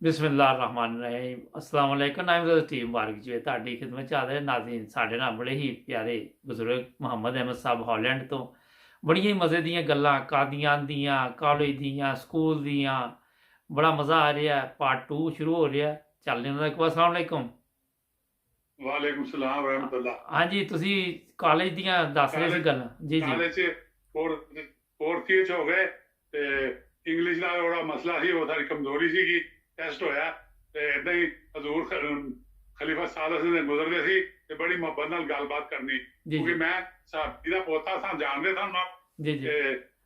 ਬਿਸਮਿਲ੍ਲਾਹਿਰਰਹਿਮਾनिर्रहीम अस्सलाम वालेकुम नाइम टीम मुबारक जी ਤੁਹਾਡੀ ਖਿਦਮਤ ਚ ਹਾਜ਼ਰ ਨਾਜ਼ਰੀਨ। ਸਾਡੇ ਨਾਲ ਬੜੇ ਹੀ ਪਿਆਰੇ ਬਜ਼ੁਰਗ ਮੁਹੰਮਦ ਅਹਿਮਦ ਸਾਹਿਬ ਹਾਲੈਂਡ ਤੋਂ ਬੜੀਆਂ ਹੀ ਮਜ਼ੇ ਦੀਆਂ ਗੱਲਾਂ ਕਾਦੀਆਨ ਦੀਆਂ, ਕਾਲਜ ਦੀਆਂ, ਸਕੂਲ ਦੀਆਂ। ਬੜਾ ਮਜ਼ਾ ਆ ਰਿਹਾ। ਪਾਰਟ 2 ਸ਼ੁਰੂ ਹੋ ਰਿਹਾ। ਚੱਲਦੇ ਉਹਨਾਂ ਦਾ। अस्सलाम वालेकुम। ਵਾਲੇਕੁਮ ਸਲਾਮ ਰਹਿਮਤੁल्लाह। ਹਾਂਜੀ, ਤੁਸੀਂ ਕਾਲਜ ਦੀਆਂ ਦੱਸ ਰਹੇ ਸੀ ਗੱਲਾਂ। ਜੀ ਜੀ। ਕਾਲਜ 'ਚ ਫੋਰਥ ਈਅਰ 'ਚ ਹੋ ਗਏ ਤੇ ਇੰਗਲਿਸ਼ ਦਾ ਬੜਾ ਮਸਲਾ ਸੀ, ਉਹ ਸਾਡੀ ਕਮਜ਼ੋਰੀ ਸੀਗੀ। ਟੈਸਟ ਹੋਇਆ ਤੇ ਇਦਾਂ ਹੀ ਹਜ਼ੂਰ ਖਲੀਫਾ ਸਾਦਤ ਨੇ ਗੁਜ਼ਰਦੇ ਸੀ ਤੇ ਬੜੀ ਮੁਹੱਬਤ ਨਾਲ ਗੱਲਬਾਤ ਕਰਨੀ, ਕਿਉਂਕਿ ਮੈਂ ਸਾਡੀ ਦਾ ਪੋਤਾ ਸਾਂ, ਜਾਣਦੇ ਸਾਂ ਨਾ। ਤੇ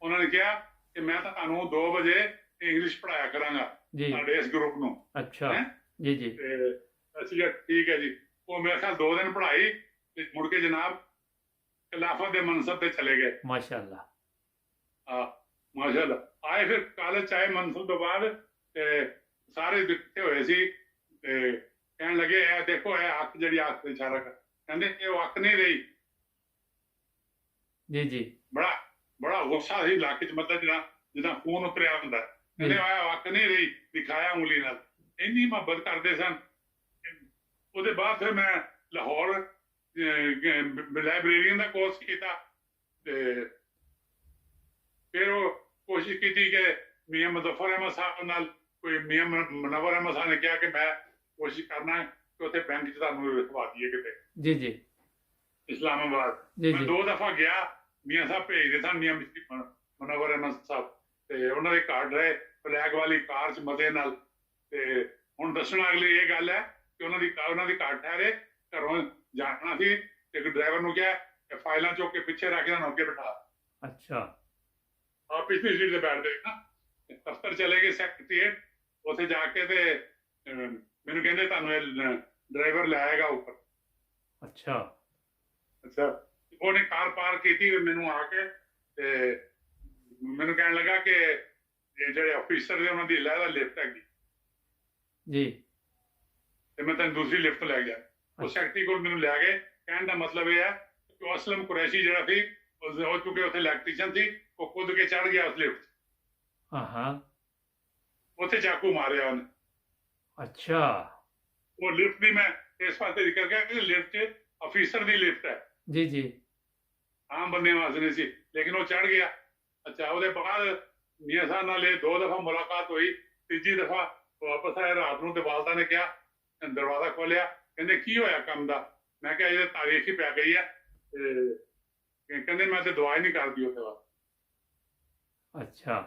ਉਹਨਾਂ ਨੇ ਕਿਹਾ ਕਿ ਮੈਂ ਤਾਂ ਤੁਹਾਨੂੰ 2 ਵਜੇ ਇੰਗਲਿਸ਼ ਪੜ੍ਹਾਇਆ ਕਰਾਂਗਾ ਸਾਡੇ ਇਸ ਗਰੁੱਪ ਨੂੰ। ਅੱਛਾ ਜੀ ਜੀ। ਤੇ ਅਸੀਂ ਕਿਹਾ ਠੀਕ ਹੈ ਜੀ। ਉਹ ਮੇਰੇ ਖਿਆਲ 2 ਦਿਨ ਪੜ੍ਹਾਈ ਤੇ ਮੁੜ ਕੇ ਜਨਾਬ ਖਿਲਾਫਤ ਦੇ ਮਨਸਬ ਤੇ ਚਲੇ ਗਏ। ਮਾਸ਼ਾਅੱਲਾ। ਹਾਂ ਮਾਸ਼ਾਅੱਲਾ। ਆਏ ਫਿਰ ਕਾਲਜ 'ਚ ਆਏ ਮਨਸਬ ਤੋਂ ਬਾਅਦ ਤੇ ਸਾਰੇ ਦਿੱਤੇ ਹੋਏ ਸੀ ਤੇ ਕਹਿਣ ਲੱਗੇ ਇਹ ਦੇਖੋ ਇਹ ਅੱਖ ਜਿਹੜੀ ਅੱਖ ਤੇ ਇਸ਼ਾਰਾ ਕਰ, ਕਹਿੰਦੇ ਇਹ ਉਹ ਅੱਖ ਨਹੀਂ ਰਹੀ। ਜੀ ਜੀ। ਬੜਾ ਗੁੱਸਾ ਸੀ ਇਲਾਕੇ 'ਚ, ਮਤਲਬ ਜਿੱਦਾਂ ਖੂਨ ਉਤਰਿਆ ਹੁੰਦਾ। ਕਹਿੰਦੇ ਇਹ ਅੱਖ ਨਹੀਂ ਰਹੀ, ਦਿਖਾਇਆ ਉਂਗਲੀ ਨਾਲ। ਇੰਨੀ ਮੁਹੱਬਤ ਕਰਦੇ ਸਨ। ਉਹਦੇ ਬਾਅਦ ਫਿਰ ਮੈਂ ਲਾਹੌਰ ਲਾਇਬ੍ਰੇਰੀਅਨ ਦਾ ਕੋਰਸ ਕੀਤਾ ਤੇ ਫਿਰ ਉਹ ਕੋਸ਼ਿਸ਼ ਕੀਤੀ ਕਿ ਮੀਆਂ ਮੁਜ਼ੱਫਰ ਅਹਿਮਦ ਸਾਹਿਬ ਨਾਲ, ਕੋਈ ਮੀਆਂ ਮੁਨੱਵਰ ਅਹਿਮਦ ਸਾਹਿਬ ਨੇ ਕਿਹਾ ਕਿ ਮੈਂ ਕੋਸ਼ਿਸ਼ ਕਰਨਾ ਕਿ ਉੱਥੇ ਬੈਂਕ 'ਚ ਤੁਹਾਨੂੰ ਰਖਵਾ ਦਈਏ ਕਿਤੇ। ਜੀ ਜੀ। ਇਸਲਾਮਾਬਾਦ ਮੈਂ 2 ਦਫਾ ਗਿਆ। ਮੀਆਂ ਸਾਹਿਬ ਭੇਜਦੇ ਸਨ, ਮੀਆਂ ਮੁਨੱਵਰ ਅਹਿਮਦ ਸਾਹਿਬ, ਤੇ ਉਹਨਾਂ ਦੇ ਘਰ ਰਹੇ ਫਲੈਗ ਵਾਲੀ ਕਾਰ 'ਚ ਮਜ਼ੇ ਨਾਲ। ਤੇ ਹੁਣ ਦੱਸਣਾ ਅਗਲੀ ਇਹ ਗੱਲ ਹੈ ਕਿ ਉਹਨਾਂ ਦੀ ਕਾਰ ਠਹਿਰੇ, ਘਰੋਂ ਜਾਣਾ ਸੀ ਤੇ ਇੱਕ ਡਰਾਈਵਰ ਨੂੰ ਕਿਹਾ ਕਿ ਫਾਈਲਾਂ ਚੁੱਕ ਕੇ ਪਿੱਛੇ ਰੱਖ ਕੇ ਉਹਨਾਂ ਨੂੰ ਅੱਗੇ ਬਿਠਾ। ਅੱਛਾ। ਆਪ ਪਿਛਲੀ ਸੀਟ ਤੇ ਬੈਠਦੇ ਨਾ। ਦਫ਼ਤਰ ਚਲੇ ਗਏ ਸੈਕਟਰੀਏਟ, ਉੱਥੇ ਜਾ ਕੇ ਤੇ ਮੈਨੂੰ ਕਹਿੰਦੇ ਤੁਹਾਨੂੰ ਇਹ ਡਰਾਈਵਰ ਲੈ ਆਏਗਾ ਉੱਪਰ। ਅੱਛਾ। ਉਹਨੇ ਕਾਰ ਪਾਰ ਕੀਤੀ, ਮੈਨੂੰ ਆ ਕੇ ਤੇ ਮੈਨੂੰ ਕਹਿਣ ਲੱਗਾ ਕਿ ਜਿਹੜੇ ਆਫਿਸਰ ਨੇ ਉਹਨਾਂ ਦੀ ਲਹਿਦਾ ਲਿਫਟ ਹੈਗੀ ਜੀ, ਤੇ ਮੈਂ ਤੈਨੂੰ ਦੂਸਰੀ ਲਿਫਟ ਲੈ ਗਿਆ। ਉਹ ਸੈਕਟਰੀ ਕੋਲ ਮੈਨੂੰ ਲੈ ਗਏ। ਕਹਿਣ ਦਾ ਮਤਲਬ ਇਹ ਹੈ ਕਿ ਅਸਲਮ ਕੁਰੈਸ਼ੀ ਜਿਹੜਾ ਸੀ, ਉਹ ਚੁੱਕੇ ਉੱਥੇ ਇਲੈਕਟ੍ਰੀਸ਼ੀਅਨ ਸੀ, ਉਹ ਕੁੱਦ ਕੇ ਚੜ ਗਿਆ ਉਸ ਲਿਫਟ। ਹਾਂ। ਉੱਥੇ ਚਾਕੂ ਮਾਰਿਆ ਉਹਨੇ। ਅੱਛਾ। ਉਹ ਲਿਫਟ ਦੀ ਮੈਂ ਇਸ ਪਾਸੇ ਜ਼ਿਕਰ ਕਿਹਾ ਕਿ ਲਿਫਟ ਅਫੀਸਰ ਦੀ ਲਿਫਟ ਹੈ। ਜੀ ਜੀ। ਆਮ ਬੰਦੇ ਵਾਸਤੇ ਨਹੀਂ ਸੀ, ਲੇਕਿਨ ਉਹ ਚੜ ਗਿਆ। ਅੱਛਾ। ਉਹਦੇ ਬਾਅਦ ਮੀਆਂ ਸਾਹਿਬ ਨਾਲ ਇਹ 2 ਦਫਾ ਮੁਲਾਕਾਤ ਹੋਈ। ਤੀਜੀ ਦਫਾ ਵਾਪਸ ਆਏ ਰਾਤ ਨੂੰ ਤੇ ਵਾਲਦਾ ਨੇ ਕਿਹਾ, ਦਰਵਾਜ਼ਾ ਖੋਲਿਆ, ਕਹਿੰਦੇ ਕੀ ਹੋਇਆ ਕੰਮ ਦਾ? ਮੈਂ ਕਿਹਾ ਇਹਦੇ ਤਾਰੀਖ ਹੀ ਪੈ ਗਈ ਹੈ। ਕਹਿੰਦੇ ਮੈਂ ਤੇ ਦਵਾਈ ਨਹੀਂ ਕਰਦੀ ਉਹਦੇ ਬਾਅਦ। ਅੱਛਾ।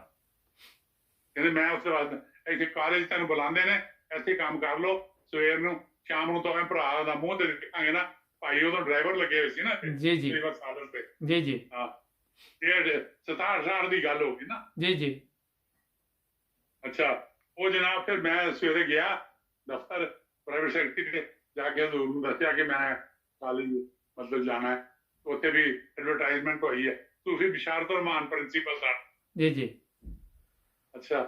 ਕਹਿੰਦੇ ਮੈਂ ਉਸ ਤੋਂ ਬਾਅਦ ਇੱਥੇ ਕਾਲਜ ਤੈਨੂੰ ਬੁਲਾਉਂਦੇ ਨੇ, ਇੱਥੇ ਕੰਮ ਕਰ ਲਓ, ਸਵੇਰ ਨੂੰ ਸ਼ਾਮ ਨੂੰ ਤਾਂ ਭਰਾ ਦਾ ਮੂੰਹ ਤੇ ਦੇਖਾਂਗੇ ਨਾ। ਭਾਈ ਉਦੋਂ ਡਰਾਈਵਰ ਲੱਗੇ ਹੋਏ ਸੀ ਨਾ। ਜੀ ਜੀ। ਜੀ ਜੀ। ਹਾਂ। ਇਹ 67 ਦੀ ਗੱਲ ਹੋ ਗਈ ਨਾ। ਜੀ ਜੀ। ਅੱਛਾ। ਉਹ ਜਨਾਬ ਫਿਰ ਮੈਂ ਸਵੇਰੇ ਗਿਆ ਦਫ਼ਤਰ ਪ੍ਰਾਈਵੇਟ ਸੈਕਟਰੀ ਤੇ ਜਾ ਕੇ ਹਜ਼ੂਰ ਨੂੰ ਦੱਸਿਆ ਕਿ ਮੈਂ ਕਾਲਜ ਮਤਲਬ ਜਾਣਾ ਹੈ। ਉੱਥੇ ਵੀ ਐਡਵਰਟਾਈਜ਼ਮੈਂਟ ਹੋਈ ਹੈ, ਤੁਸੀਂ ਬਿਸ਼ਾਰਤ ਰਹਿਮਾਨ ਪ੍ਰਿੰਸੀਪਲ ਸਾਹਿਬ। ਜੀ ਜੀ। ਅੱਛਾ।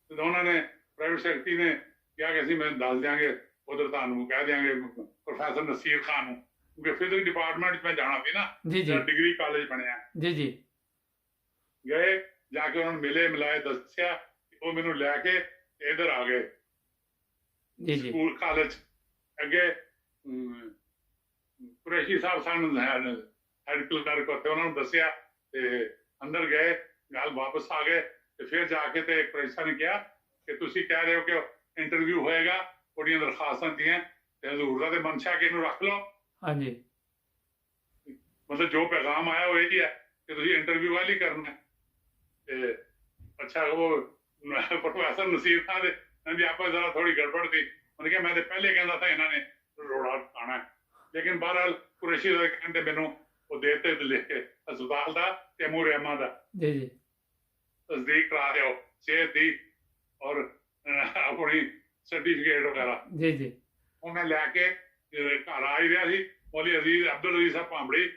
ਤੇ ਉਹਨਾਂ ਨੇ ਪ੍ਰਾਈਵੇਟ ਸੈਕਟਰੀ ਨੇ ਕਿਹਾ ਕਿ ਅਸੀਂ ਮੈਨੂੰ ਦੱਸ ਦਿਆਂਗੇ, ਉਧਰ ਤੁਹਾਨੂੰ ਕਹਿ ਦਿਆਂਗੇ ਪ੍ਰੋਫੈਸਰ ਨਸੀਰ ਖਾਨ ਨੂੰ, ਕਿਉਂਕਿ ਫਿਜ਼ਿਕਸ ਡਿਪਾਰਟਮੈਂਟ 'ਚ ਮੈਂ ਜਾਣਾ ਸੀ ਨਾ। ਜੀ ਜੀ। ਡਿਗਰੀ ਕਾਲਜ ਬਣਿਆ। ਜੀ ਜੀ। ਗਏ, ਜਾ ਕੇ ਉਹਨਾਂ ਨੂੰ ਮਿਲੇ ਮਿਲਾਏ, ਦੱਸਿਆ। ਉਹ ਮੈਨੂੰ ਲੈ ਕੇ ਇੱਧਰ ਆ ਗਏ ਜੀ ਜੀ ਸਕੂਲ ਕਾਲਜ। ਅੱਗੇ ਕੁਰੈਸ਼ੀ ਸਾਹਿਬ ਸਾਨੂੰ ਹੈਡ ਕਲਰਕ ਉੱਥੇ, ਉਹਨਾਂ ਨੂੰ ਦੱਸਿਆ ਤੇ ਅੰਦਰ ਗਏ, ਗੱਲ ਵਾਪਸ ਆ ਗਏ। ਤੇ ਫਿਰ ਜਾ ਕੇ ਤੇ ਕੁਰੈਸ਼ੀ ਨੇ ਕਿਹਾ ਕਿ ਤੁਸੀਂ ਕਹਿ ਰਹੇ ਹੋ ਕਿ ਇੰਟਰਵਿਊ ਹੋਏਗਾ, ਉਹਦੀਆਂ ਦਰਖਾਸਤਾਂ ਦੀਆਂ, ਤੇ ਹਜ਼ੂਰ ਦਾ ਤੇ ਮਨਸ਼ਾ ਕਿ ਇਹਨੂੰ ਰੱਖ ਲਓ। ਹਾਂਜੀ। ਮਤਲਬ ਜੋ ਪੈਗਾਮ ਆਇਆ ਉਹ ਇਹੀ ਹੈ ਕਿ ਤੁਸੀਂ ਇੰਟਰਵਿਊ ਵਾਲੀ ਕਰਨਾ। ਤੇ ਅੱਛਾ। ਉਹ ਪ੍ਰੋਫੈਸਰ ਨਸੀਰ ਖਾਨ ਦੇ ਆਪਸ ਜ਼ਰਾ ਥੋੜੀ ਗੜਬੜ ਸੀ। ਉਹਨੇ ਕਿਹਾ ਮੈਂ ਤੇ ਪਹਿਲੇ ਕਹਿੰਦਾ था ਇਹਨਾਂ ਨੇ ਰੋੜਾ ਖਾਣਾ ਹੈ, ਲੇਕਿਨ ਬਹਰਹਾਲ ਕੁਰੈਸ਼ੀ ਦਾ ਕਹਿੰਦੇ ਮੈਨੂੰ ਉਹ ਦੇਤੇ ਲਿਖ ਕੇ ਹਸਪਤਾਲ ਦਾ ਤੇ ਮੂਰ ਅਹਿਮਦ ਦਾ। ਜੀ ਜੀ। ਤਸਦੀਕ ਕਰਾ ਦਿਓ ਸਿਹਤ ਦੀ ਔਰ ਆਪਣੀ ਸਰਟੀਫਿਕੇਟ ਵਗੈਰਾ। ਜੀ ਜੀ। ਉਹ ਮੈਂ ਲੈ ਕੇ ਘਰ ਆ ਹੀ ਰਿਹਾ ਸੀ। ਮੌਲੀ ਅਬਦੁਲ ਅਜ਼ੀਜ਼ ਸਾਹਿਬ ਭਾਂਬੜੀ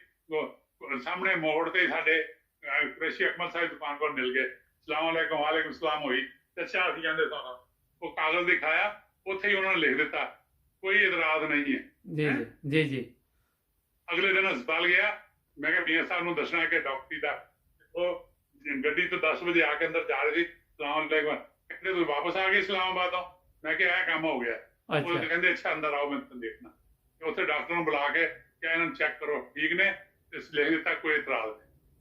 ਸਾਹਮਣੇ ਮੋੜ ਤੇ ਸਾਡੇ ਕੁਰੈਸ਼ੀ ਅਕਮਲ ਸਾਹਿਬ ਦੁਕਾਨ ਕੋਲ ਮਿਲ ਗਏ। ਸਲਾਮ ਅਲੈਕੁਮ। ਵਾਲੇਕੁਮ ਸਲਾਮ ਹੋਈ ਤੇ ਅੱਛਾ ਅਸੀਂ ਕਹਿੰਦੇ ਸਾਰਾ ਉਹ ਕਾਗਜ਼ ਦਿਖਾਇਆ, ਉੱਥੇ ਹੀ ਉਹਨਾਂ ਨੇ ਲਿਖ ਦਿੱਤਾ ਕੋਈ ਇਤਰਾਜ਼ ਨਹੀਂ ਹੈ। ਜੀ ਜੀ। ਜੀ। ਅਗਲੇ ਦਿਨ ਹਸਪਤਾਲ ਗਿਆ। ਮੈਂ ਕਿਹਾ ਮੀਆਂ ਸਾਹਿਬ ਨੂੰ ਦੱਸਣਾ ਕਿ ਡਾਕਟਰੀ ਦਾ। ਉਹ ਗੱਡੀ ਤੋਂ 10 ਵਜੇ ਆ ਕੇ ਅੰਦਰ ਜਾ ਰਹੇ ਸੀ। ਸਲਾਮ ਅਲੈਕੁਮ। ਕਹਿੰਦੇ ਤੁਸੀਂ ਵਾਪਸ ਆ ਗਏ ਇਸਲਾਮਾਬਾਦ ਤੋਂ? मैं क्या है काम हो गया वो अच्छा कहते अच्छा अंदर आओ मैं तुम देखना ਉੱਥੇ ਡਾਕਟਰ ਨੂੰ ਬੁਲਾ ਕੇ ਕਿਹਾ ਇਹਨਾਂ ਨੂੰ ਚੈੱਕ ਕਰੋ ਠੀਕ ਨੇ ਤੇ ਲਿਖ ਦਿੱਤਾ ਕੋਈ ਇਤਰਾਜ਼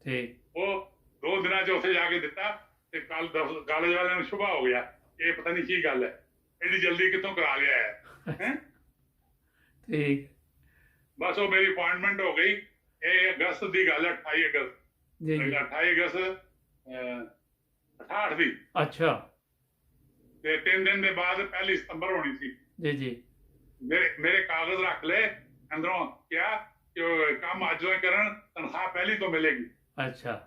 ਨਹੀਂ ठीक ਉਹ 2 ਦਿਨਾਂ 'ਚ ਉੱਥੇ ਜਾ ਕੇ ਦਿੱਤਾ ਤੇ ਕੱਲ ਕਾਲਜ ਵਾਲਿਆਂ ਨੂੰ ਸ਼ੁਭਾ ਹੋ ਗਿਆ ਇਹ ਪਤਾ ਨਹੀਂ ਕੀ ਗੱਲ ਹੈ ਐਡੀ ਜਲਦੀ ਕਿੱਥੋਂ ਕਰਾ ਲਿਆ ਹੈ ठीक ਬਸ ਉਹ ਮੇਰੀ ਅਪਾਇੰਟਮੈਂਟ ਹੋ ਗਈ ਇਹ ਅਗਸਤ ਦੀ ਗੱਲ ਹੈ 28 ਅਗਸਤ जी जी 28 ਅਗਸਤ 68 ਦੀ अच्छा ਤੇ 3 ਦਿਨ ਦੇ ਬਾਅਦ 1 ਸਤੰਬਰ ਹੋਣੀ ਸੀ जी जी ਮੇਰੇ ਕਾਗਜ਼ ਰੱਖ ਲਏ ਅੰਦਰੋਂ ਕਿਹਾ ਕਿ ਉਹ ਕੰਮ ਅੱਜ ਹੀ ਕਰਨ ਤਨਖਾਹ ਪਹਿਲੀ ਤੋਂ ਮਿਲੇਗੀ अच्छा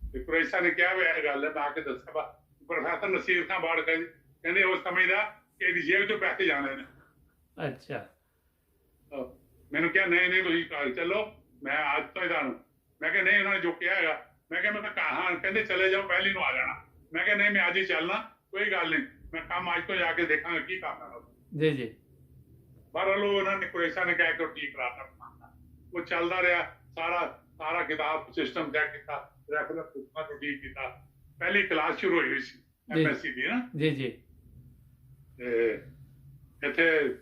ਤੇ ਕੁਰੈਸ਼ਾ ਨੇ ਕਿਹਾ ਵੀ ਇਹ ਗੱਲ ਹੈ ਮੈਂ ਆ ਕੇ ਦੱਸਿਆ ਵਾ ਪ੍ਰੋਫੈਸਰ ਨਸੀਰ ਖਾਨ ਬਾੜ ਕਹਿੰਦੇ ਉਹ ਸਮਝਦਾ ਕਿ ਇਹਦੀ ਜੇਬ ਚੋਂ ਪੈਸੇ ਜਾਣੇ ਨੇ अच्छा ਮੈਨੂੰ ਕਿਹਾ ਨਹੀਂ ਨਹੀਂ ਤੁਸੀਂ ਕਾਲ ਚੱਲੋ ਮੈਂ ਅੱਜ ਤੋਂ ਹੀ ਤੁਹਾਨੂੰ ਮੈਂ ਕਿਹਾ ਨਹੀਂ ਉਹਨਾਂ ਨੇ ਜੋ ਕਿਹਾ ਹੈਗਾ ਮੈਂ ਕਿਹਾ ਮੈਂ ਕਹਾਂ ਕਹਿੰਦੇ ਚਲੇ ਜਾਓ ਪਹਿਲੀ ਨੂੰ ਆ ਜਾਣਾ ਮੈਂ ਕਿਹਾ ਨਹੀਂ ਮੈਂ ਅੱਜ ਹੀ ਚੱਲਣਾ ਕੋਈ ਗੱਲ ਨਹੀਂ ਮੈਂ ਕੰਮ ਅੱਜ ਤੋਂ ਜਾ ਕੇ ਦੇਖਾਂਗਾ ਕੀ ਕਰਨਾ जी जी ਬਹਰਹਾਲ ਉਹਨਾਂ ਨੇ ਕੁਰੈਸ਼ਾ ਨੇ ਕਿਹਾ ਕਿ ਉਹ ਠੀਕ ਕਰਾਤਾ ਉਹ ਚੱਲਦਾ ਰਿਹਾ ਸਾਰਾ ਕਿਤਾਬ ਸਿਸਟਮ ਚੈੱਕ ਕੀਤਾ ਰੈਫਰੈਂਸ ਪੁੱਛਣਾ ਤੋਂ ਠੀਕ ਕੀਤਾ ਪਹਿਲੀ ਕਲਾਸ ਸ਼ੁਰੂ ਹੋਈ ਸੀ ਐਮਐਸਸੀ ਦੀ ਨਾ जी जी ਤੇ ਇੱਥੇ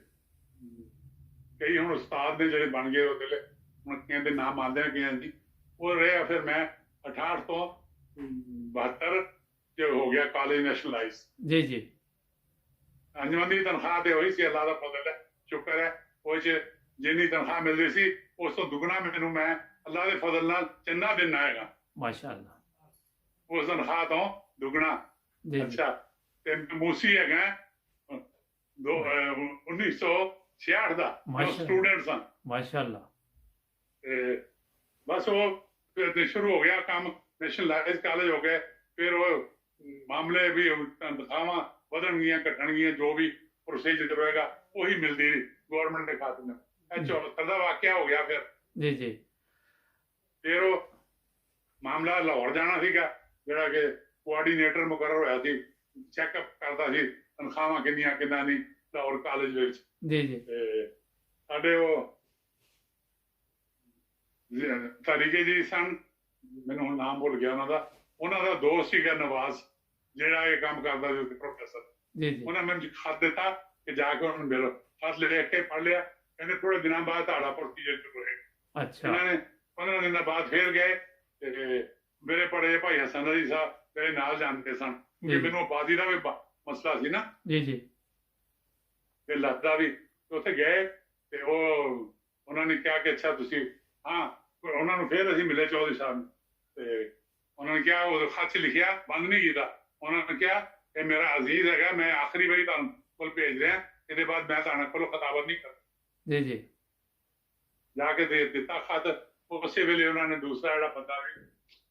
ਕਈ ਹੁਣ ਉਸਤਾਦ ਨੇ ਜਿਹੜੇ ਬਣ ਗਏ ਉਹਦੇ ਹੁਣ ਕਹਿੰਦੇ ਨਾਮ ਆਉਂਦੇ ਨੇ ਕਿਹਾਂ ਦੀ ਉਹ ਰਿਹਾ ਫਿਰ ਮੈਂ 68 ਤੋਂ 72 ਚ ਹੋ ਗਿਆ ਕਾਲਜ ਨੈਸ਼ਨਲਾਈਜ਼ जी जी ਅੰਜਮਨ ਦੀ ਤਨਖਾਹ ਤੇ ਹੋਈ ਸੀ ਅੱਲਾ ਦਾ ਫਜ਼ਲ ਹੈ ਸ਼ੁਕਰ ਹੈ ਉਹ ਚ ਜਿੰਨੀ ਤਨਖਾਹ ਮਿਲਦੀ ਸੀ ਉਸ ਤੋਂ ਦੁੱਗਣਾ ਮੈਨੂੰ ਮੈਂ ਅੱਲਾ ਦੇ ਫਜ਼ਲ ਨਾਲ ਚੰਨਾ ਦਿਨ ਆਏਗਾ माशाल्लाह ਉਸ ਤਨਖਾਹ ਤੋਂ ਦੁੱਗਣਾ जी ਅੱਛਾ ਤੇ ਮੂਸੀ ਹੈਗਾ 1966 ਦਾ ਸਟੂਡੈਂਟ ਸਨ माशाल्लाह ਬਸ ਉਹ ਸ਼ੁਰੂ ਹੋ ਗਿਆ ਕੰਮ ਨੈਸ਼ਨਲਾਈਜ਼ ਕਾਲਜ ਹੋ ਗਏ ਫਿਰ ਉਹ ਮਾਮਲੇ ਵੀ ਤਨਖਾਹਾਂ ਵਧਣਗੀਆਂ ਘਟਣਗੀਆਂ ਜੋ ਵੀ ਪ੍ਰੋਸੀਜਰ ਹੋਏਗਾ ਉਹੀ ਮਿਲਦੀ ਗਵਰਨਮੈਂਟ ਦੇ ਖਾਤੇ ਨੂੰ ਇਹ 74 ਦਾ ਵਾਕਿਆ ਹੋ ਗਿਆ ਫਿਰ जी जी ਫਿਰ ਉਹ ਮਾਮਲਾ ਲਾਹੌਰ ਜਾਣਾ ਸੀਗਾ ਜਿਹੜਾ ਕਿ ਕੋਆਰਡੀਨੇਟਰ ਮੁਕਰਰ ਹੋਇਆ ਸੀ ਚੈੱਕਅਪ ਕਰਦਾ ਸੀ ਤਨਖਾਹਾਂ ਕਿੰਨੀਆਂ ਕਿੰਨਾ ਨਹੀਂ ਲਾਹੌਰ ਕਾਲਜ ਵਿੱਚ जी जी ਸਾਡੇ ਉਹ ਤਾਰੀਕੇ ਜੀ ਸਨ ਮੈਨੂੰ ਹੁਣ ਨਾਮ ਭੁੱਲ ਗਿਆ ਉਹਨਾਂ ਦਾ ਦੋਸਤ ਸੀਗਾ ਨਵਾਜ਼ ਜਿਹੜਾ ਇਹ ਕੰਮ ਕਰਦਾ ਸੀ ਪ੍ਰੋਫੈਸਰ जी जी ਉਹਨਾਂ ਮੈਨੂੰ ਖਤ ਦਿੱਤਾ ਕਿ ਜਾ ਕੇ ਉਹਨਾਂ ਨੂੰ ਮਿਲੋ ਖਤ ਲਿਖ ਕੇ ਪੜ੍ਹ ਲਿਆ ਕਹਿੰਦੇ ਥੋੜੇ ਦਿਨਾਂ ਬਾਅਦ ਤੁਹਾਡਾ ਪ੍ਰੋਸੀਜਰ ਸ਼ੁਰੂ ਹੋਏਗਾ अच्छा ਉਹਨਾਂ ਨੇ 15 ਦਿਨਾਂ ਬਾਅਦ ਫੇਰ ਗਏ ਤੇ ਮੇਰੇ ਪੜੇ ਭਾਈ ਹਸਨ ਅਲੀ ਸਾਹਿਬ ਮੇਰੇ ਨਾਲ ਜਾਂਦੇ ਸਨ ਕਿਉਂਕਿ ਮੈਨੂੰ ਆਬਾਦੀ ਦਾ ਵੀ ਮਸਲਾ ਸੀ ਨਾ जी जी ਤੇ ਲੱਤ ਦਾ ਵੀ ਉੱਥੇ ਗਏ ਤੇ ਉਹ ਉਹਨਾਂ ਨੇ ਕਿਹਾ ਕਿ ਅੱਛਾ ਤੁਸੀਂ ਹਾਂ ਉਹਨਾਂ ਨੂੰ ਫੇਰ ਅਸੀਂ ਮਿਲੇ ਚੌਧਰੀ ਸਾਹਿਬ ਨੂੰ ਤੇ ਉਹਨਾਂ ਨੇ ਕਿਹਾ ਉਹ ਖਤ 'ਚ ਲਿਖਿਆ ਬੰਦ ਨਹੀਂ ਕੀਤਾ ਉਹਨਾਂ ਨੇ ਕਿਹਾ ਇਹ ਮੇਰਾ ਅਜ਼ੀਜ਼ ਹੈਗਾ ਮੈਂ ਆਖਰੀ ਵਾਰੀ ਤੁਹਾਨੂੰ ਕੋਲ ਭੇਜ ਰਿਹਾ ਇਹਦੇ ਬਾਅਦ ਮੈਂ ਤੁਹਾਡੇ ਕੋਲ ਖਤਾਬਤ ਨਹੀਂ ਕਰਦਾ जी जी ਜਾ ਕੇ ਦੇ ਦਿੱਤਾ ਖਤ ਉਸੇ ਵੇਲੇ ਉਹਨਾਂ ਨੇ ਦੂਸਰਾ ਜਿਹੜਾ ਬੰਦਾ ਵੀ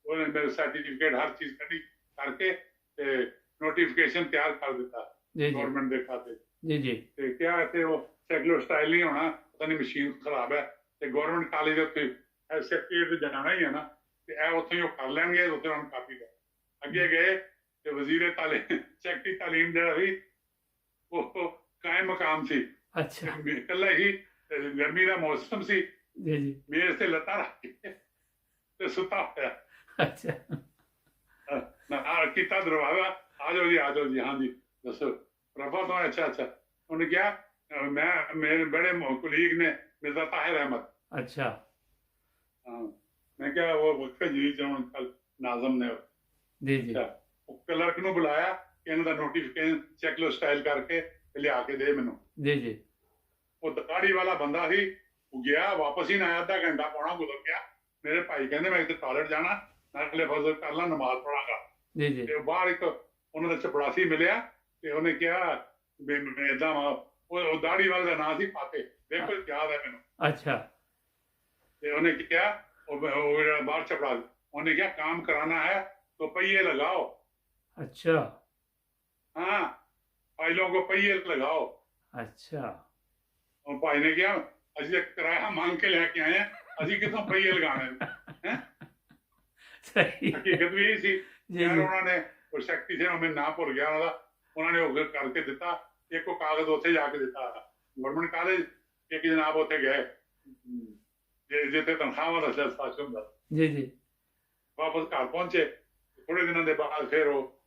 ਉਹਨੇ ਮੇਰੇ ਸਰਟੀਫਿਕੇਟ ਹਰ ਚੀਜ਼ ਕੱਢੀ ਕਰਕੇ ਤੇ ਨੋਟੀਫਿਕੇਸ਼ਨ ਤਿਆਰ ਕਰ ਦਿੱਤਾ जी जी ਗਵਰਨਮੈਂਟ ਦੇ ਖਾਤੇ जी जी ਤੇ ਕਿਹਾ ਤੇ ਉਹ ਸੈਕੂਲਰ ਸਟਾਈਲ ਨਹੀਂ ਹੋਣਾ ਪਤਾ ਨਹੀਂ ਮਸ਼ੀਨ ਖਰਾਬ ਹੈ ਤੇ ਗਵਰਨਮੈਂਟ ਕਾਲਜ ਦੇ ਉੱਤੇ ਸੈਕਟਰੀ ਤੇ ਜਾਣਾ ਹੀ ਹੈ ਨਾ ਤੇ ਇਹ ਉੱਥੇ ਉਹ ਕਰ ਲੈਣਗੇ ਉੱਥੇ ਉਹਨਾਂ ਨੂੰ ਕਾਪੀ ਦਾ ਅੱਗੇ ਗਏ ਤੇ ਵਜ਼ੀਰ ਤਾਲੀਮ ਸੈਕਟਰੀ ਤਾਲੀਮ ਜਿਹੜਾ ਸੀ ਉਹ ਕਾਇਮ ਮਕਾਮ ਸੀ अच्छा ਇਕੱਲਾ ਹੀ ਗਰਮੀ ਦਾ ਮੌਸਮ ਸੀ जी जी ਮੇਜ਼ ਤੇ ਲੱਤਾਂ ਰੱਖ ਕੇ ਤੇ ਸੁੱਤਾ ਹੋਇਆ अच्छा ਨਾ ਕੀਤਾ ਦਰਵਾਜ਼ਾ ਆ ਜਾਓ ਜੀ ਹਾਂ ਜੀ ਦੱਸੋ ਰਬਾ ਤੋਂ ਅੱਛਾ ਉਹਨੇ ਕਿਹਾ ਮੈਂ ਮੇਰੇ ਬੜੇ ਕੁਲੀਗ ਨੇ ਮਿਰਜ਼ਾ ਤਾਹਿਰ ਅਹਿਮਦ अच्छा ਹਾਂ ਮੈਂ ਕਿਹਾ ਉਹ ਵਕਤ ਜੀ ਜਣ ਕੱਲ ਨਾਜ਼ਮ ਨੇ जी जी ਉਹ ਕਲਰਕ ਨੂੰ ਬੁਲਾਇਆ ਕਿ ਇਹਨਾਂ ਦਾ ਨੋਟੀਫਿਕੇਸ਼ਨ ਚੈੱਕ ਲੋ ਸਟਾਈਲ ਕਰਕੇ ਲਿਆ ਕੇ ਦੇ ਮੈਨੂੰ जी जी ਉਹ ਦਾੜੀ ਵਾਲਾ ਬੰਦਾ ਸੀ ਉਹ ਗਿਆ ਵਾਪਸ ਹੀ ਨਾ ਆਇਆ ਅੱਧਾ ਘੰਟਾ ਪੌਣਾ ਗੁਜ਼ਰ ਗਿਆ ਮੇਰੇ ਭਾਈ ਕਹਿੰਦੇ ਮੈਂ ਇੱਥੇ ਟਾਇਲਟ ਜਾਣਾ ਨਾਲੇ ਫਜ਼ਲ ਕਰ ਲਾਂ ਨਮਾਜ਼ ਪੜਾਂਗਾ जी जी ਤੇ ਬਾਹਰ ਇੱਕ ਉਹਨਾਂ ਦਾ ਚਪੜਾਸੀ ਮਿਲਿਆ ਤੇ ਉਹਨੇ ਕਿਹਾ ਵੀ ਮੈਂ ਏਦਾਂ ਉਹ ਦਾੜੀ ਵਾਲੇ ਦਾ ਨਾਂ ਸੀ ਫਾਤੇ ਦੇਖੋ ਯਾਦ ਹੈ ਮੈਨੂੰ अच्छा ਤੇ ਉਹਨੇ ਕਿਹਾ ਉਹ ਜਿਹੜਾ ਬਾਹਰ ਚਪੜਾ ਉਹਨੇ ਕਿਹਾ काम कराना है तो पहिए लगाओ अच्छा हाँ फाइलों को पहिए लगाओ अच्छा और भाई ने किया ਅਸੀਂ ਕਿਰਾਇਆ ਮੰਗ ਕੇ ਲੈ ਕੇ ਆਏ ਆ ਅਸੀਂ ਕਿੱਥੋਂ ਪਈਏ ਲਗਾਣੇ ਹੈ सही ਹਕੀਕਤ ਵੀ ਇਹ ਸੀ जी ਯਾਰ जी ਉਹਨਾਂ ਨੇ ਉਹ ਸ਼ਕਤੀ ਸੀ ਮੈਂ ਨਾ ਭੁੱਲ ਗਿਆ ਉਹਨਾਂ ਨੇ ਉਹ ਕਰਕੇ ਦਿੱਤਾ ਇੱਕ ਉਹ ਕਾਗਜ਼ ਉੱਥੇ ਜਾ ਕੇ ਦਿੱਤਾ ਗਵਰਨਮੈਂਟ ਕਾਲਜ ਇੱਕ ਜਨਾਬ ਉੱਥੇ ਗਏ ਜਿੱਥੇ ਤਨਖਾਹਾਂ ਦਾ ਸਿਲਸਿਲਾ ਹੁੰਦਾ जी जी ਵਾਪਸ ਘਰ ਪਹੁੰਚੇ ਥੋੜੇ ਦਿਨਾਂ ਦੇ ਬਾਅਦ ਫਿਰ ਉਹ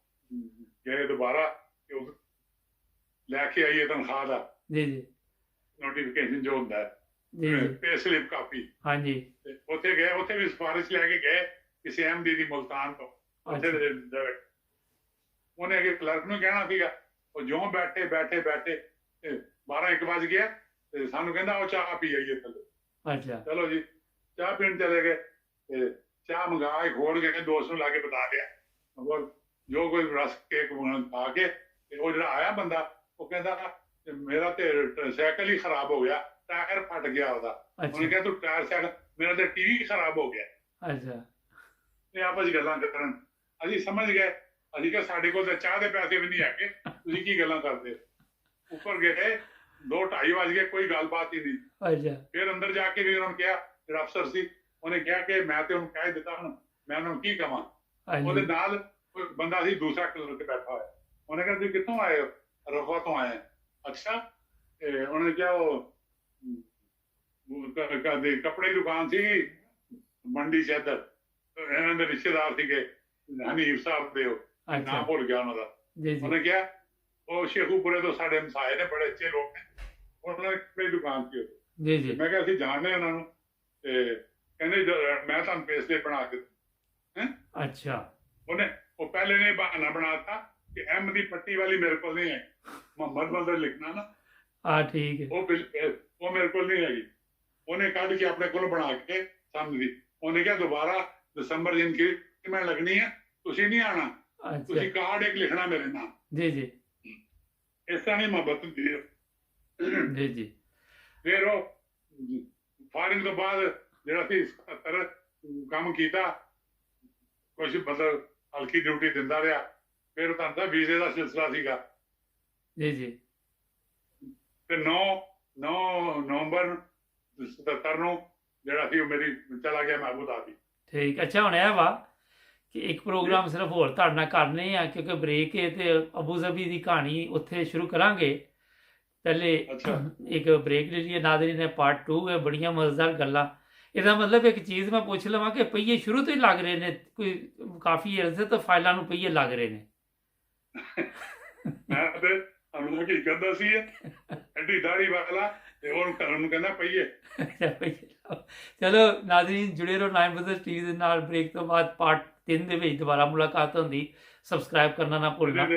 ਗਏ ਦੁਬਾਰਾ ਕਿ ਲੈ ਕੇ ਆਈਏ ਤਨਖਾਹ ਦਾ ਜੀ ਜੀ ਨੋਟੀਫਿਕੇਸ਼ਨ ਜੋ ਹੁੰਦਾ ਜੀ ਜੀ ਪੇ ਸਲਿਪ ਕਾਪੀ। ਹਾਂਜੀ ਤੇ ਉੱਥੇ ਗਏ, ਉੱਥੇ ਵੀ ਸਿਫਾਰਿਸ਼ ਲੈ ਕੇ ਗਏ ਕਿਸੇ ਐਮਡੀ ਦੀ ਮੁਲਤਾਨ ਤੋਂ। ਉੱਥੇ ਉਹਨੇ ਅੱਗੇ ਕਲਰਕ ਨੂੰ ਕਹਿਣਾ ਸੀਗਾ, ਉਹ ਜਿਉਂ ਬੈਠੇ 12-1 ਵਜ ਗਿਆ ਤੇ ਸਾਨੂੰ ਕਹਿੰਦਾ ਉਹ ਚਾਹ ਪੀ ਆਈਏ ਥੱਲੇ। ਅੱਛਾ ਚਲੋ ਜੀ ਚਾਹ ਪੀਣ ਚਲੇ ਗਏ ਤੇ ਚਾਹ ਮੰਗਾ ਕੇ ਖੋਲ ਕੇ ਦੋਸਤ ਨੂੰ ਲਾ ਕੇ ਬਤਾ ਲਿਆ ਜੋ ਕੋਈ ਰਸ ਕੇਕ ਖਾ ਕੇ। ਤੇ ਉਹ ਜਿਹੜਾ ਆਇਆ ਬੰਦਾ ਉਹ ਕਹਿੰਦਾ ਮੇਰਾ ਤੇ ਸਾਈਕਲ ਹੀ ਖਰਾਬ ਹੋ ਗਿਆ, ਟਾਇਰ ਫਟ ਗਿਆ ਉਹਦਾ। ਉਹਨੇ ਕਿਹਾ ਤੂੰ ਟਾਇਰ ਸਾਈਕਲ, ਮੇਰਾ ਤੇ ਟੀਵੀ ਖਰਾਬ ਹੋ ਗਿਆ। ਅੱਛਾ ਤੇ ਆਪਸ ਵਿੱਚ ਗੱਲਾਂ ਕਰਨ, ਅਸੀਂ ਸਮਝ ਗਏ। ਅਸੀਂ ਕਿਹਾ ਸਾਡੇ ਕੋਲ ਤਾਂ ਚਾਹ ਦੇ ਪੈਸੇ ਵੀ ਨਹੀਂ ਹੈਗੇ, ਤੁਸੀਂ ਕੀ ਗੱਲਾਂ ਕਰਦੇ। ਉੱਪਰ ਗਏ 2-2:30 ਵਜ ਗਏ, ਕੋਈ ਗੱਲਬਾਤ ਹੀ ਨਹੀਂ। ਅੱਛਾ ਫਿਰ ਅੰਦਰ ਜਾ ਕੇ ਵੀ ਉਹਨਾਂ ਨੂੰ ਕਿਹਾ, ਜਿਹੜਾ ਅਫਸਰ ਸੀ ਉਹਨੇ ਕਿਹਾ ਕਿ ਮੈਂ ਤੇ ਉਹਨੂੰ ਕਹਿ ਦਿੱਤਾ, ਹੁਣ ਮੈਂ ਉਹਨਾਂ ਨੂੰ ਕੀ ਕਵਾਂ। ਉਹਦੇ ਨਾਲ ਕੋਈ ਬੰਦਾ ਸੀ ਦੂਸਰਾ ਕਲਰਕ ਬੈਠਾ ਹੋਇਆ। ਉਹਨੇ ਕਿਹਾ ਤੁਸੀਂ ਕਿੱਥੋਂ ਆਏ ਹੋ? ਰਖਵਾ ਤੋਂ ਆਏ। ਅੱਛਾ। ਤੇ ਉਹਨੇ ਕਿਹਾ ਉਹ ਕੱਪੜੇ ਦੀ ਦੁਕਾਨ ਸੀ ਮੰਡੀ ਚ ਇੱਧਰ, ਇਹਨਾਂ ਦੇ ਰਿਸ਼ਤੇਦਾਰ ਸੀਗੇ ਹਨੀਫ ਸਾਹਿਬ ਦੇ, ਉਹ ਨਾਮ ਭੁੱਲ ਗਿਆ ਉਹਨਾਂ ਦਾ। ਉਹਨੇ ਕਿਹਾ ਉਹ ਸ਼ੇਖੂਪੁਰੇ ਤੋਂ ਸਾਡੇ ਹਮਸਾਏ ਨੇ, ਬੜੇ ਅੱਛੇ ਲੋਕ ਨੇ, ਉਹਨਾਂ ਨੇ ਕੱਪੜੇ ਦੀ ਦੁਕਾਨ ਸੀ। ਮੈਂ ਕਿਹਾ ਅਸੀਂ ਜਾਣਦੇ ਉਹਨਾਂ ਨੂੰ। ਤੇ ਕਹਿੰਦੇ ਮੈਂ ਤੁਹਾਨੂੰ ਪੇਸਲੇ ਬਣਾ ਕੇ। ਅੱਛਾ ਉਹ ਪਹਿਲੇ ਨੇ ਬਹਾਨਾ ਬਣਾਤਾ ਕਿ ਐਮ ਦੀ ਪੱਟੀ ਵਾਲੀ ਮੇਰੇ ਕੋਲ ਨਹੀਂ ਹੈ, ਮੁਹੰਮਦ ਬੰਦਰ ਲਿਖਣਾ ਨਾ। ਠੀਕ ਹੈ। ਉਹ ਮੇਰੇ ਕੋਲ ਨਹੀਂ ਹੈਗੀ। ਉਹਨੇ ਕੱਢ ਕੇ ਆਪਣੇ ਕੋਲ ਬਣਾ ਕੇ ਸਮਝੀ। ਉਹਨੇ ਕਿਹਾ ਦੁਬਾਰਾ ਦਸੰਬਰ ਦੀ ਇੰਕਰੀਮੈਂਟ ਲੱਗਣੀ ਹੈ, ਤੁਸੀਂ ਨਹੀਂ ਆਉਣਾ, ਤੁਸੀਂ ਕਾਰਡ ਇੱਕ ਲਿਖਣਾ ਮੇਰੇ ਨਾਮ। ਜੀ ਜੀ ਇਸ ਤਰ੍ਹਾਂ ਨਹੀਂ ਮੁਹੱਬਤ ਹੁੰਦੀ ਹੈ। ਜੀ ਜੀ ਫਿਰ ਉਹ ਫਾਰਿੰਗ ਤੋਂ ਬਾਅਦ ਜਿਹੜਾ ਸੀ 77 ਕੰਮ ਕੀਤਾ, ਕੁਛ ਮਤਲਬ ਹਲਕੀ ਡਿਊਟੀ ਦਿੰਦਾ ਰਿਹਾ। ਫਿਰ ਤੁਹਾਨੂੰ ਤਾਂ ਵੀਜ਼ੇ ਦਾ ਸਿਲਸਿਲਾ ਸੀਗਾ। ਜੀ ਜੀ ਤੇ 9 ਨਵੰਬਰ 77 ਨੂੰ ਜਿਹੜਾ ਸੀ ਉਹ ਮੇਰੀ ਚਲਾ ਗਿਆ ਮੈਂ ਅਬੂ ਧਾਬੀ। ਠੀਕ। ਅੱਛਾ ਹੁਣ ਇਹ ਵਾ ਕਿ ਇੱਕ ਪ੍ਰੋਗਰਾਮ ਸਿਰਫ ਹੋਰ ਤੁਹਾਡੇ ਨਾਲ ਕਰਨੇ ਆ, ਕਿਉਂਕਿ ਬ੍ਰੇਕ ਹੈ ਤੇ ਅਬੂ ਜ਼ਬੀ ਦੀ ਕਹਾਣੀ ਉੱਥੇ ਸ਼ੁਰੂ ਕਰਾਂਗੇ। ਪਹਿਲੇ ਇੱਕ ਬ੍ਰੇਕ ਲੈ ਲਈਏ ਨਾਜ਼ਰੀਨ ਨੇ, ਪਾਰਟ 2 ਹੈ, ਬੜੀਆਂ ਮਜ਼ੇਦਾਰ ਗੱਲਾਂ। ਇਹਦਾ ਮਤਲਬ ਇੱਕ ਚੀਜ਼ ਮੈਂ ਪੁੱਛ ਲਵਾਂ ਕਿ ਪਹੀਏ ਸ਼ੁਰੂ ਤੋਂ ਹੀ ਲੱਗ ਰਹੇ ਨੇ, ਕੋਈ ਕਾਫੀ ਅਰਸੇ ਤੋਂ ਫਾਈਲਾਂ ਨੂੰ ਪਹੀਏ ਲੱਗ ਰਹੇ ਨੇ। ਮੈਂ ਤੇ ਤੁਹਾਨੂੰ ਕੀ ਕਹਿੰਦਾ ਸੀ, ਐਡੀ ਦਾੜੀ ਵਾਲਾ ਤੇ ਉਹਨੂੰ ਕਰਨ ਨੂੰ ਕਹਿੰਦਾ ਪਹੀਏ। ਚਲੋ ਨਾਜ਼ਰੀਨ ਜੁੜੇ ਰਹੋ 9 ਵਜੇ ਟੀਵੀ ਦੇ ਨਾਲ। ਬ੍ਰੇਕ ਤੋਂ ਬਾਅਦ ਪਾਰਟ 3 ਦੇ ਵਿੱਚ ਦੁਬਾਰਾ ਮੁਲਾਕਾਤ ਹੁੰਦੀ। ਸਬਸਕ੍ਰਾਈਬ ਕਰਨਾ ਨਾ ਭੁੱਲਣਾ।